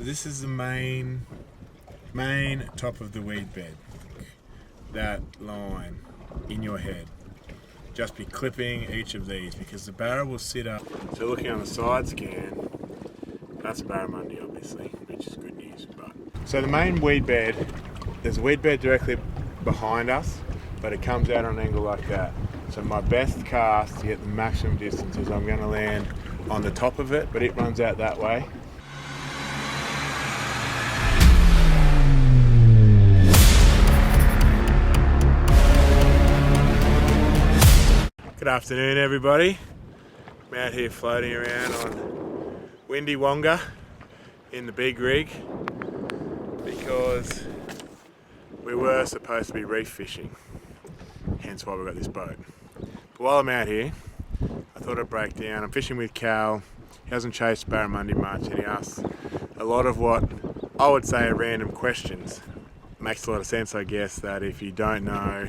So this is the main top of the weed bed. That line in your head. Just be clipping each of these because the barra will sit up. So looking on the side scan, that's a Barramundi obviously, which is good news. So the main weed bed, there's a weed bed directly behind us, but it comes out on an angle like that. So my best cast to get the maximum distance is I'm going to land on the top of it, but it runs out that way. Good afternoon everybody. I'm out here floating around on windy Wonga in the big rig because we were supposed to be reef fishing, hence why we got this boat. But while I'm out here, I thought I'd break down. I'm fishing with Cal. He hasn't chased Barramundi much and he asks a lot of what I would say are random questions. Makes a lot of sense, I guess, that if you don't know,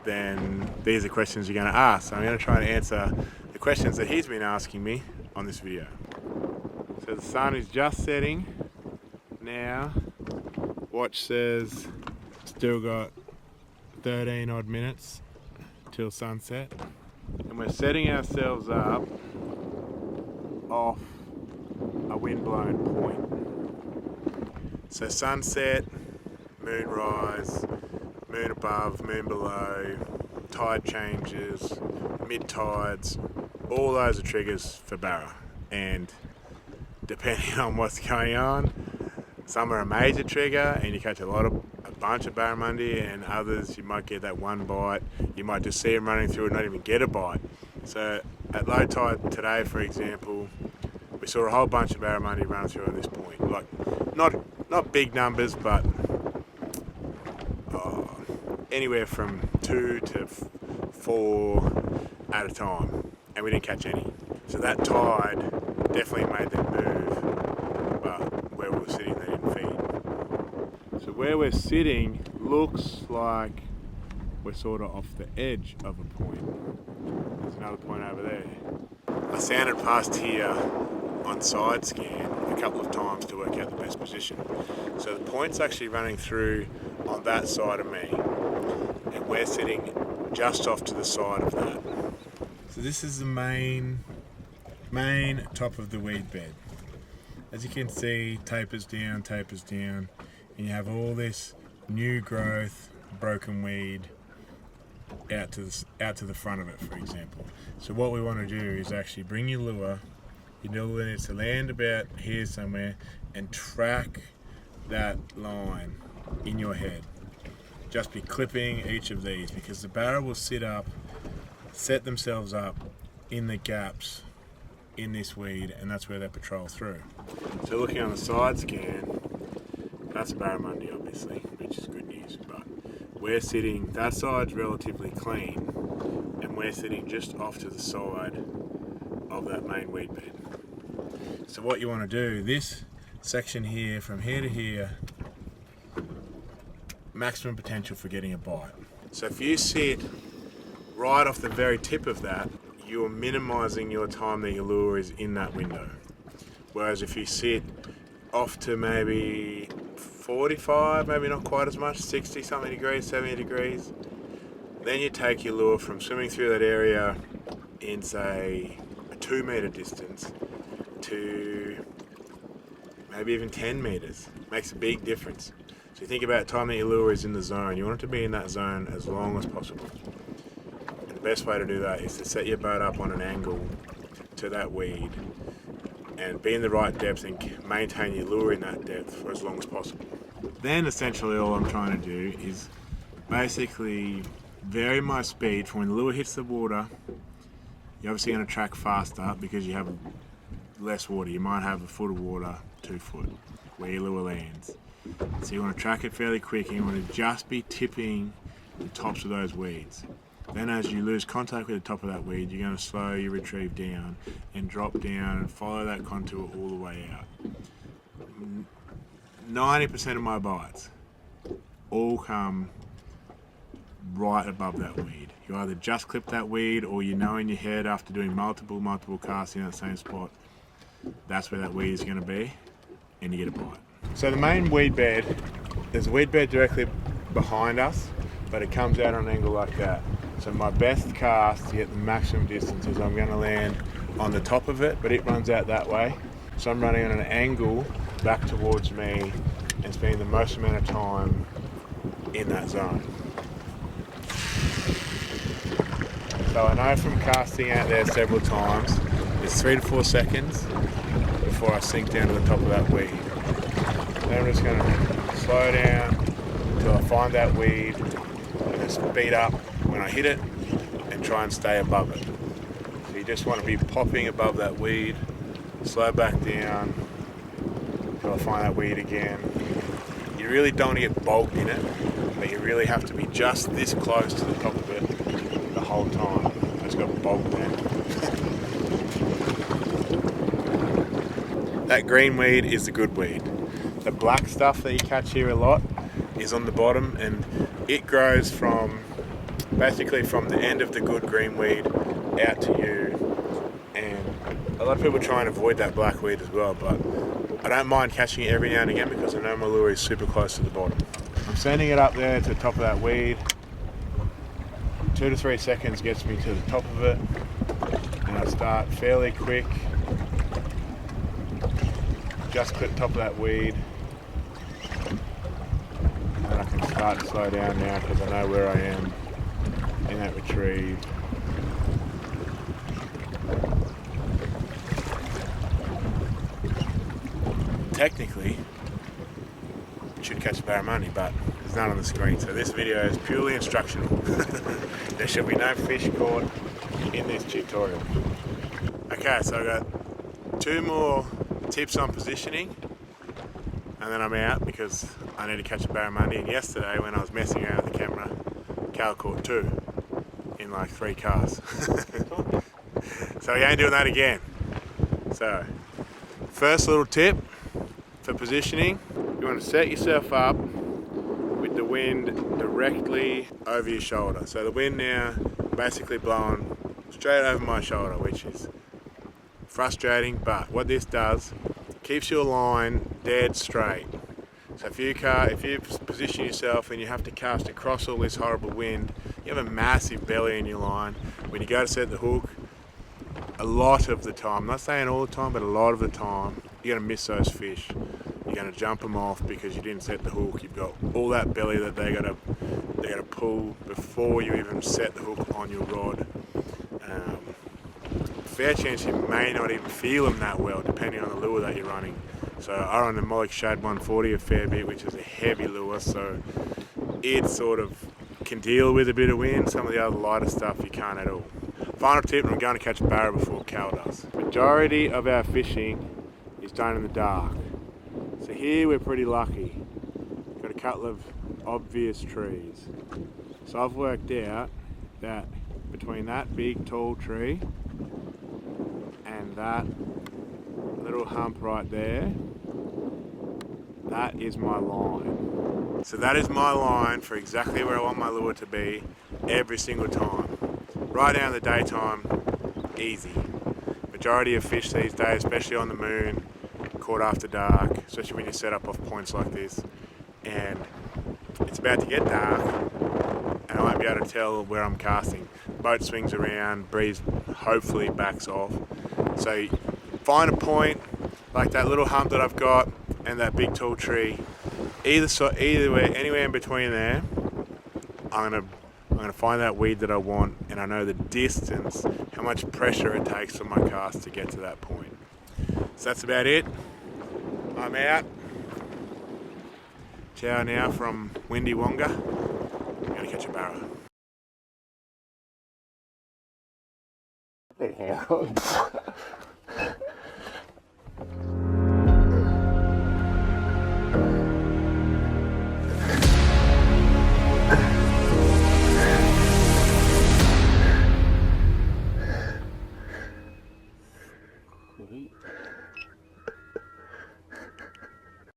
then these are questions you're going to ask. So I'm going to try and answer the questions that he's been asking me on this video. So the sun is just setting now. Watch says still got 13 odd minutes till sunset. And we're setting ourselves up off a windblown point. So sunset, moon rise, moon above, moon below, tide changes, mid tides, all those are triggers for barra. And depending on what's going on, some are a major trigger and you catch a bunch of barramundi, and others you might get that one bite. You might just see them running through and not even get a bite. So at low tide today, for example, we saw a whole bunch of barramundi run through at this point. Like not big numbers, but anywhere from 2 to 4 at a time, and we didn't catch any. So that tide definitely made them move, but where we were sitting they didn't feed. So where we're sitting looks like we're sort of off the edge of a point. There's another point over there. I sounded past here on side scan a couple of times to work out the best position. So the point's actually running through on that side of me, and we're sitting just off to the side of that. So this is the main top of the weed bed. As you can see, tapers down, and you have all this new growth, broken weed out to the front of it, for example. So what we want to do is actually bring your lure needs to land about here somewhere and track that line in your head. Just be clipping each of these because the barra will set themselves up in the gaps in this weed, and that's where they patrol through. So looking on the side scan, that's a Barramundi obviously, which is good news, but we're sitting, that side's relatively clean, and we're sitting just off to the side of that main weed bed. So what you want to do, this section here, from here to here, maximum potential for getting a bite. So if you sit right off the very tip of that, you're minimizing your time that your lure is in that window. Whereas if you sit off to maybe 45, maybe not quite as much, 60 something degrees, 70 degrees, then you take your lure from swimming through that area in say a 2 meter distance to maybe even 10 meters. Makes a big difference. So you think about the time that your lure is in the zone. You want it to be in that zone as long as possible. And the best way to do that is to set your boat up on an angle to that weed and be in the right depth and maintain your lure in that depth for as long as possible. Then essentially all I'm trying to do is basically vary my speed from when the lure hits the water. You're obviously going to track faster because you have less water. You might have a foot of water, 2 foot, where your lure lands. So you want to track it fairly quick and you want to just be tipping the tops of those weeds. Then as you lose contact with the top of that weed, you're going to slow your retrieve down and drop down and follow that contour all the way out. 90% of my bites all come right above that weed. You either just clip that weed or you know in your head after doing multiple casts in that same spot, that's where that weed is going to be. and you get a bite. So the main weed bed, there's a weed bed directly behind us, but it comes out on an angle like that. So my best cast to get the maximum distance is I'm going to land on the top of it, but it runs out that way. So I'm running on an angle back towards me and spending the most amount of time in that zone. So I know from casting out there several times, it's 3 to 4 seconds before I sink down to the top of that weed. Then I'm just going to slow down until I find that weed and then speed up when I hit it and try and stay above it. So you just want to be popping above that weed, slow back down until I find that weed again. You really don't want to get bogged in it, but you really have to be just this close to the top of it the whole time. I just got bogged then. That green weed is the good weed. The black stuff that you catch here a lot is on the bottom, and it grows from basically from the end of the good green weed out to you. And a lot of people try and avoid that black weed as well, but I don't mind catching it every now and again because I know my lure is super close to the bottom. I'm sending it up there to the top of that weed. 2 to 3 seconds gets me to the top of it, and I start fairly quick. Just clip top of that weed, and I can start to slow down now because I know where I am in that retrieve. Technically, you should catch a barramundi, but there's none on the screen, so this video is purely instructional. There should be no fish caught in this tutorial. Okay, so I've got 2 more tips on positioning, and then I'm out because I need to catch a barramundi. And yesterday when I was messing around with the camera, Cal caught 2 in like 3 casts. So we ain't doing that again. So first little tip for positioning, you want to set yourself up with the wind directly over your shoulder. So the wind now basically blowing straight over my shoulder, which is frustrating, but what this does, keeps your line dead straight. So if you position yourself and you have to cast across all this horrible wind, you have a massive belly in your line. When you go to set the hook, a lot of the time, I'm not saying all the time, but a lot of the time, you're going to miss those fish. You're going to jump them off because you didn't set the hook. You've got all that belly that they got to pull before you even set the hook on your rod. Fair chance you may not even feel them that well, depending on the lure that you're running. So I run the Moloch Shad 140 a fair bit, which is a heavy lure, so it sort of can deal with a bit of wind. Some of the other lighter stuff you can't at all. Final tip, I'm going to catch a barra before Cal does. Majority of our fishing is done in the dark. So here we're pretty lucky. Got a couple of obvious trees. So I've worked out that between that big tall tree and that little hump right there, that is my line. So that is my line for exactly where I want my lure to be every single time. Right now in the daytime, easy. Majority of fish these days, especially on the moon, caught after dark, especially when you set up off points like this. And it's about to get dark and I won't be able to tell where I'm casting. Boat swings around, breeze hopefully backs off. So find a point like that little hump that I've got and that big tall tree. Either way, anywhere in between there, I'm gonna find that weed that I want, and I know the distance, how much pressure it takes on my cast to get to that point. So that's about it. I'm out. Ciao now from windy Wonga. I'm gonna catch a barra. Yeah.